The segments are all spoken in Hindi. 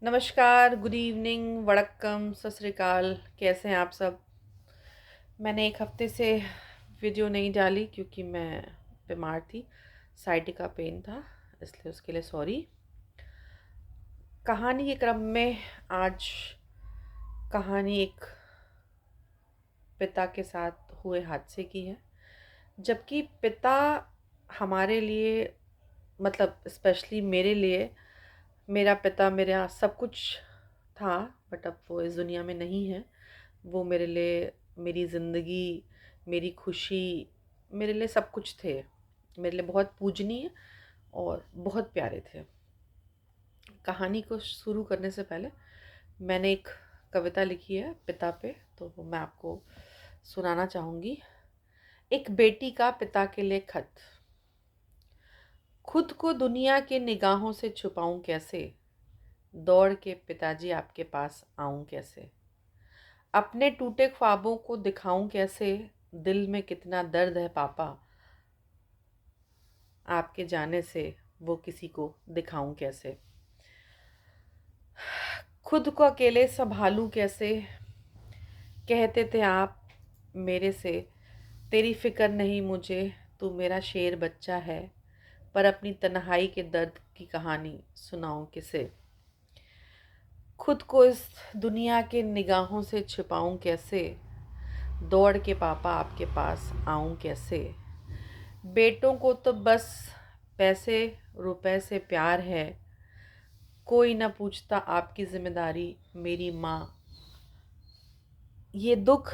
नमस्कार, गुड इवनिंग, वड़क्कम, सत श्री अकाल। कैसे हैं आप सब? मैंने एक हफ्ते से वीडियो नहीं डाली क्योंकि मैं बीमार थी। साइटिका पेन था, इसलिए उसके लिए सॉरी। कहानी के क्रम में आज कहानी एक पिता के साथ हुए हादसे की है। जबकि पिता हमारे लिए, मतलब स्पेशली मेरे लिए, मेरा पिता मेरा सब कुछ था, बट अब वो इस दुनिया में नहीं है। वो मेरे लिए, मेरी ज़िंदगी, मेरी खुशी, मेरे लिए सब कुछ थे। मेरे लिए बहुत पूजनीय और बहुत प्यारे थे। कहानी को शुरू करने से पहले मैंने एक कविता लिखी है पिता पे, तो वो मैं आपको सुनाना चाहूँगी। एक बेटी का पिता के लिए खत। खुद को दुनिया के निगाहों से छुपाऊं कैसे, दौड़ के पिताजी आपके पास आऊं कैसे। अपने टूटे ख्वाबों को दिखाऊं कैसे, दिल में कितना दर्द है पापा, आपके जाने से वो किसी को दिखाऊं कैसे। खुद को अकेले संभालूं कैसे, कहते थे आप मेरे से, तेरी फिक्र नहीं मुझे, तू मेरा शेर बच्चा है। पर अपनी तन्हाई के दर्द की कहानी सुनाऊं किसे। खुद को इस दुनिया के निगाहों से छिपाऊं कैसे, दौड़ के पापा आपके पास आऊं कैसे। बेटों को तो बस पैसे रुपए से प्यार है, कोई ना पूछता आपकी जिम्मेदारी मेरी माँ। ये दुख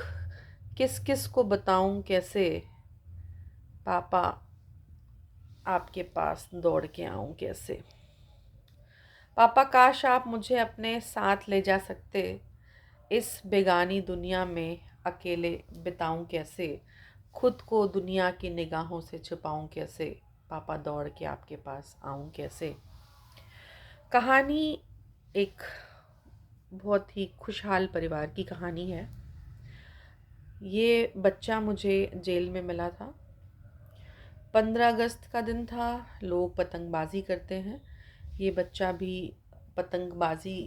किस किस को बताऊं कैसे, पापा आपके पास दौड़ के आऊं कैसे। पापा काश आप मुझे अपने साथ ले जा सकते, इस बेगानी दुनिया में अकेले बिताऊं कैसे। खुद को दुनिया की निगाहों से छुपाऊं कैसे, पापा दौड़ के आपके पास आऊं कैसे। कहानी एक बहुत ही खुशहाल परिवार की कहानी है। ये बच्चा मुझे जेल में मिला था। 15 अगस्त का दिन था, लोग पतंगबाजी करते हैं। ये बच्चा भी पतंगबाजी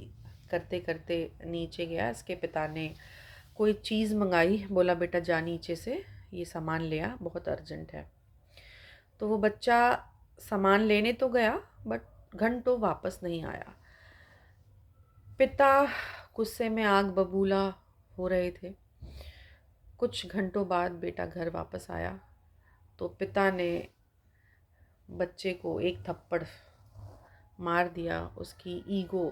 करते करते नीचे गया। इसके पिता ने कोई चीज़ मंगाई, बोला बेटा जा नीचे से ये सामान ले आ, बहुत अर्जेंट है। तो वो बच्चा सामान लेने तो गया, बट घंटों वापस नहीं आया। पिता गुस्से में आग बबूला हो रहे थे। कुछ घंटों बाद बेटा घर वापस आया तो पिता ने बच्चे को एक थप्पड़ मार दिया। उसकी ईगो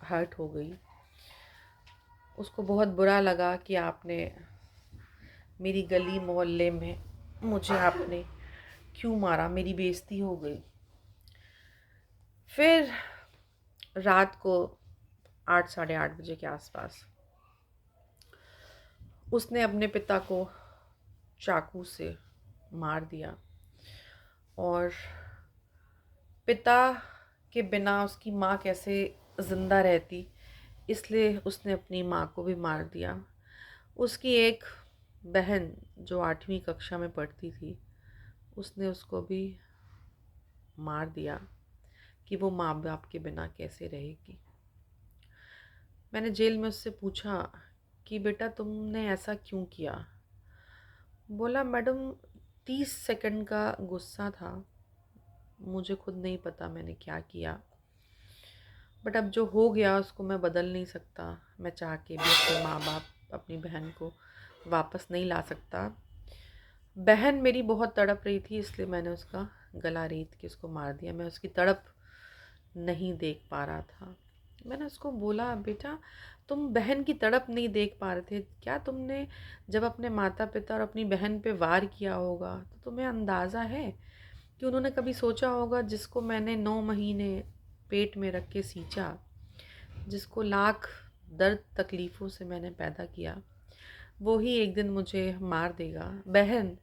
हर्ट हो गई। उसको बहुत बुरा लगा कि आपने मेरी गली मोहल्ले में मुझे आपने क्यों मारा, मेरी बेइज्जती हो गई। फिर रात को 8 साढ़े 8 बजे के आसपास उसने अपने पिता को चाकू से मार दिया। और पिता के बिना उसकी माँ कैसे ज़िंदा रहती, इसलिए उसने अपनी माँ को भी मार दिया। उसकी एक बहन जो 8वीं कक्षा में पढ़ती थी, उसने उसको भी मार दिया कि वो माँ बाप के बिना कैसे रहेगी। मैंने जेल में उससे पूछा कि बेटा तुमने ऐसा क्यों किया। बोला मैडम 30 सेकंड का गुस्सा था, मुझे खुद नहीं पता मैंने क्या किया, बट अब जो हो गया उसको मैं बदल नहीं सकता। मैं चाह के भी अपने माँ बाप, अपनी बहन को वापस नहीं ला सकता। बहन मेरी बहुत तड़प रही थी, इसलिए मैंने उसका गला रेत के उसको मार दिया। मैं उसकी तड़प नहीं देख पा रहा था। मैंने उसको बोला बेटा तुम बहन की तड़प नहीं देख पा रहे थे क्या? तुमने जब अपने माता पिता और अपनी बहन पे वार किया होगा तो तुम्हें अंदाज़ा है कि उन्होंने कभी सोचा होगा जिसको मैंने 9 महीने पेट में रख के सींचा, जिसको लाख दर्द तकलीफ़ों से मैंने पैदा किया, वो ही एक दिन मुझे मार देगा। बहन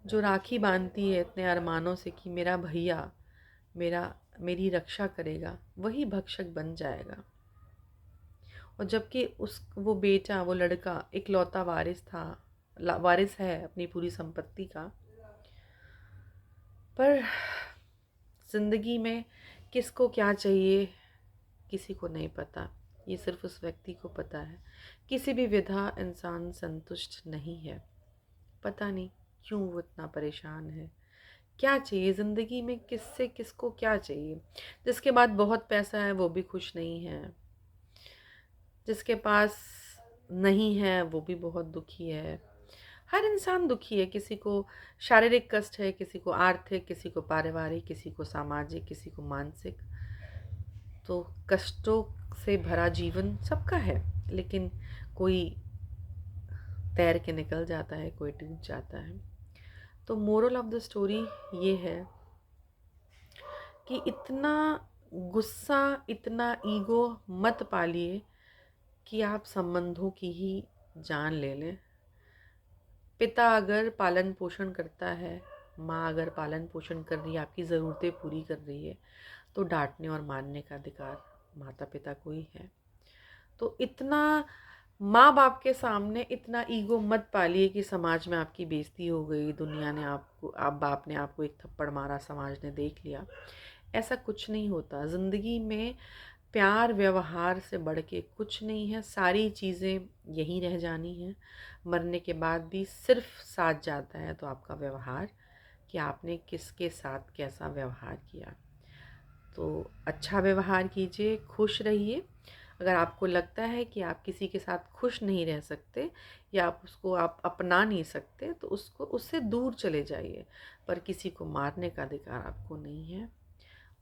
जो राखी बांधती है इतने अरमानों से कि मेरा भैया मेरी रक्षा करेगा, वही भक्षक बन जाएगा। और जबकि वो बेटा, वो लड़का इकलौता वारिस था, वारिस है अपनी पूरी संपत्ति का। पर ज़िंदगी में किसको क्या चाहिए किसी को नहीं पता। ये सिर्फ उस व्यक्ति को पता है। किसी भी विधा इंसान संतुष्ट नहीं है। पता नहीं क्यों वो इतना परेशान है। क्या चाहिए ज़िंदगी में, किससे किसको क्या चाहिए। जिसके बाद बहुत पैसा है वो भी खुश नहीं है, जिसके पास नहीं है वो भी बहुत दुखी है। हर इंसान दुखी है। किसी को शारीरिक कष्ट है, किसी को आर्थिक, किसी को पारिवारिक, किसी को सामाजिक, किसी को मानसिक। तो कष्टों से भरा जीवन सबका है, लेकिन कोई तैर के निकल जाता है, कोई टूट जाता है। तो मोरल ऑफ द स्टोरी ये है कि इतना गुस्सा, इतना ईगो मत पालिए कि आप संबंधों की ही जान ले लें। पिता अगर पालन पोषण करता है, माँ अगर पालन पोषण कर रही है, आपकी ज़रूरतें पूरी कर रही है, तो डांटने और मारने का अधिकार माता पिता को ही है। तो इतना माँ बाप के सामने इतना ईगो मत पालिए कि समाज में आपकी बेइज्जती हो गई, दुनिया ने आपको, आप बाप ने आपको एक थप्पड़ मारा, समाज ने देख लिया। ऐसा कुछ नहीं होता। ज़िंदगी में प्यार व्यवहार से बढ़ के कुछ नहीं है। सारी चीज़ें यहीं रह जानी हैं। मरने के बाद भी सिर्फ साथ जाता है तो आपका व्यवहार, कि आपने किसके साथ कैसा व्यवहार किया। तो अच्छा व्यवहार कीजिए, खुश रहिए। अगर आपको लगता है कि आप किसी के साथ खुश नहीं रह सकते या आप उसको आप अपना नहीं सकते, तो उससे दूर चले जाइए। पर किसी को मारने का अधिकार आपको नहीं है।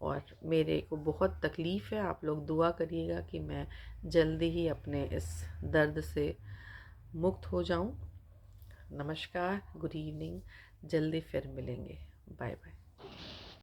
और मेरे को बहुत तकलीफ़ है। आप लोग दुआ करिएगा कि मैं जल्दी ही अपने इस दर्द से मुक्त हो जाऊं। नमस्कार, गुड इवनिंग। जल्दी फिर मिलेंगे। Bye bye.